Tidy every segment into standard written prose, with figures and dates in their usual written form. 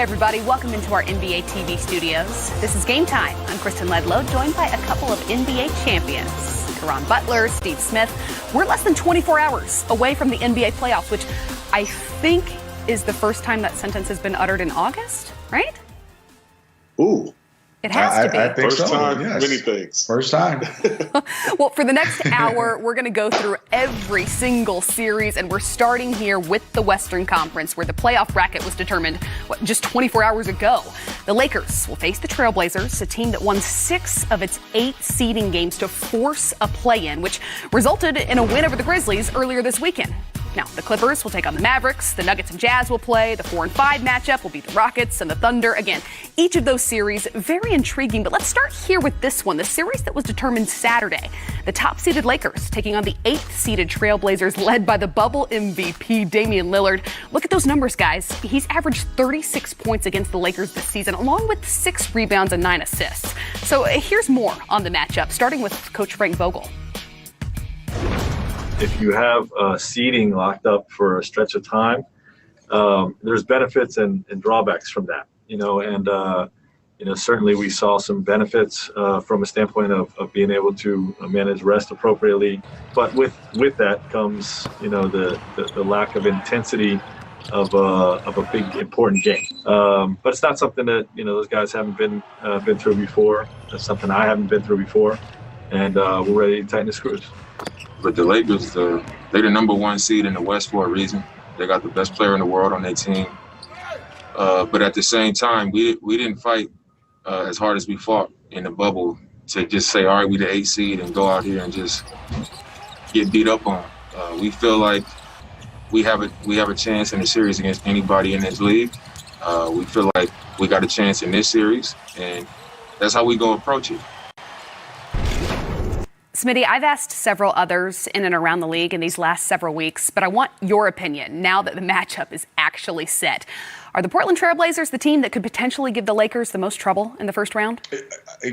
everybody, welcome into our NBA TV studios. This is Game Time. I'm Kristen Ledlow, joined by a couple of NBA champions, Caron Butler, Steve Smith. We're less than 24 hours away from the NBA playoffs, which I think is the first time that sentence has been uttered in August, right? Ooh. It has to be. I think First so. time, Yes. many things. First time. Well, for the next hour, we're going to go through every single series, and we're starting here with the Western Conference, where the playoff bracket was determined, just 24 hours ago. The Lakers will face the Trailblazers, a team that won 6 of its 8 seeding games to force a play-in, which resulted in a win over the Grizzlies earlier this weekend. Now, the Clippers will take on the Mavericks, the Nuggets and Jazz will play, the 4 and 5 matchup will be the Rockets and the Thunder. Again, each of those series, very intriguing, but let's start here with this one, the series that was determined Saturday. The top-seeded Lakers taking on the 8th-seeded Trailblazers, led by the bubble MVP, Damian Lillard. Look at those numbers, guys. He's averaged 36 points against the Lakers this season, along with 6 rebounds and 9 assists. So here's more on the matchup, starting with Coach Frank Vogel. If you have seeding locked up for a stretch of time, there's benefits and drawbacks from that, and certainly we saw some benefits from a standpoint of being able to manage rest appropriately. But with that comes, the lack of intensity of a big important game. But it's not something that those guys haven't been through before. That's something I haven't been through before, and we're ready to tighten the screws. But the Lakers, they're the number 1 seed in the West for a reason. They got the best player in the world on their team. But at the same time, we didn't fight as hard as we fought in the bubble to just say, all right, we the 8th seed and go out here and just get beat up on. We feel like we have a chance in the series against anybody in this league. We feel like we got a chance in this series, and that's how we go approach it. Smitty, I've asked several others in and around the league in these last several weeks, but I want your opinion now that the matchup is actually set. Are the Portland Trailblazers the team that could potentially give the Lakers the most trouble in the first round?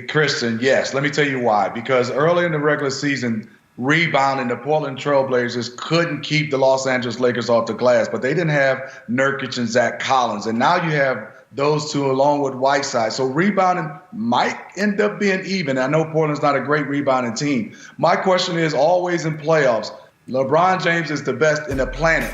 Kristen, yes. Let me tell you why. Because early in the regular season, rebounding, the Portland Trailblazers couldn't keep the Los Angeles Lakers off the glass, but they didn't have Nurkic and Zach Collins. And now you have those two along with Whiteside. So rebounding might end up being even. I know Portland's not a great rebounding team. My question is always in playoffs, LeBron James is the best in the planet.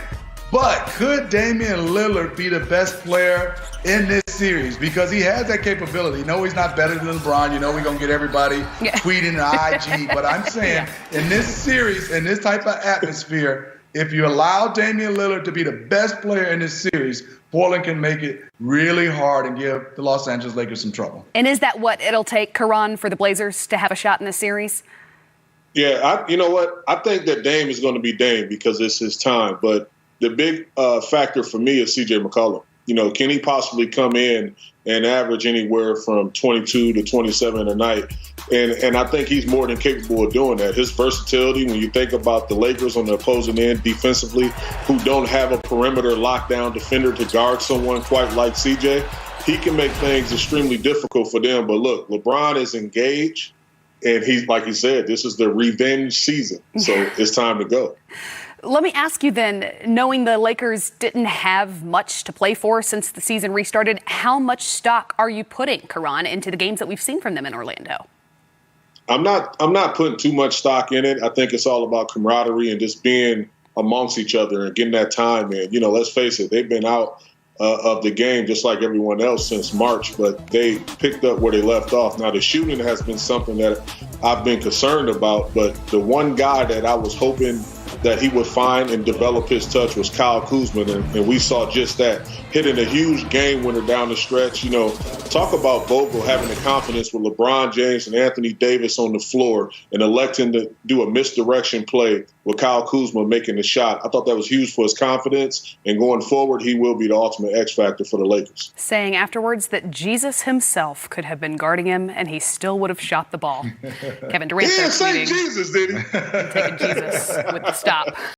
But could Damian Lillard be the best player in this series? Because he has that capability. No, he's not better than LeBron. We're going to get everybody tweeting and IG. But I'm saying in this series, in this type of atmosphere, if you allow Damian Lillard to be the best player in this series, Portland can make it really hard and give the Los Angeles Lakers some trouble. And is that what it'll take, Caron, for the Blazers to have a shot in this series? Yeah, you know what? I think that Dame is going to be Dame because it's his time. But the big factor for me is C.J. McCollum. Can he possibly come in and average anywhere from 22 to 27 a night? And I think he's more than capable of doing that. His versatility, when you think about the Lakers on the opposing end defensively, who don't have a perimeter lockdown defender to guard someone quite like CJ, he can make things extremely difficult for them. But look, LeBron is engaged, and he's, like he said, this is the revenge season. So it's time to go. Let me ask you then, knowing the Lakers didn't have much to play for since the season restarted, how much stock are you putting, Caron, into the games that we've seen from them in Orlando? I'm not putting too much stock in it. I think it's all about camaraderie and just being amongst each other and getting that time in. Let's face it, they've been out of the game just like everyone else since March, but they picked up where they left off. Now, the shooting has been something that I've been concerned about, but the one guy that I was hoping that he would find and develop his touch was Kyle Kuzma, and we saw just that, hitting a huge game winner down the stretch. Talk about Vogel having the confidence with LeBron James and Anthony Davis on the floor and electing to do a misdirection play with Kyle Kuzma making the shot. I thought that was huge for his confidence, and going forward, he will be the ultimate X factor for the Lakers. Saying afterwards that Jesus himself could have been guarding him and he still would have shot the ball. Kevin Durant He didn't say tweeting, Jesus, did he? taking Jesus with the stop.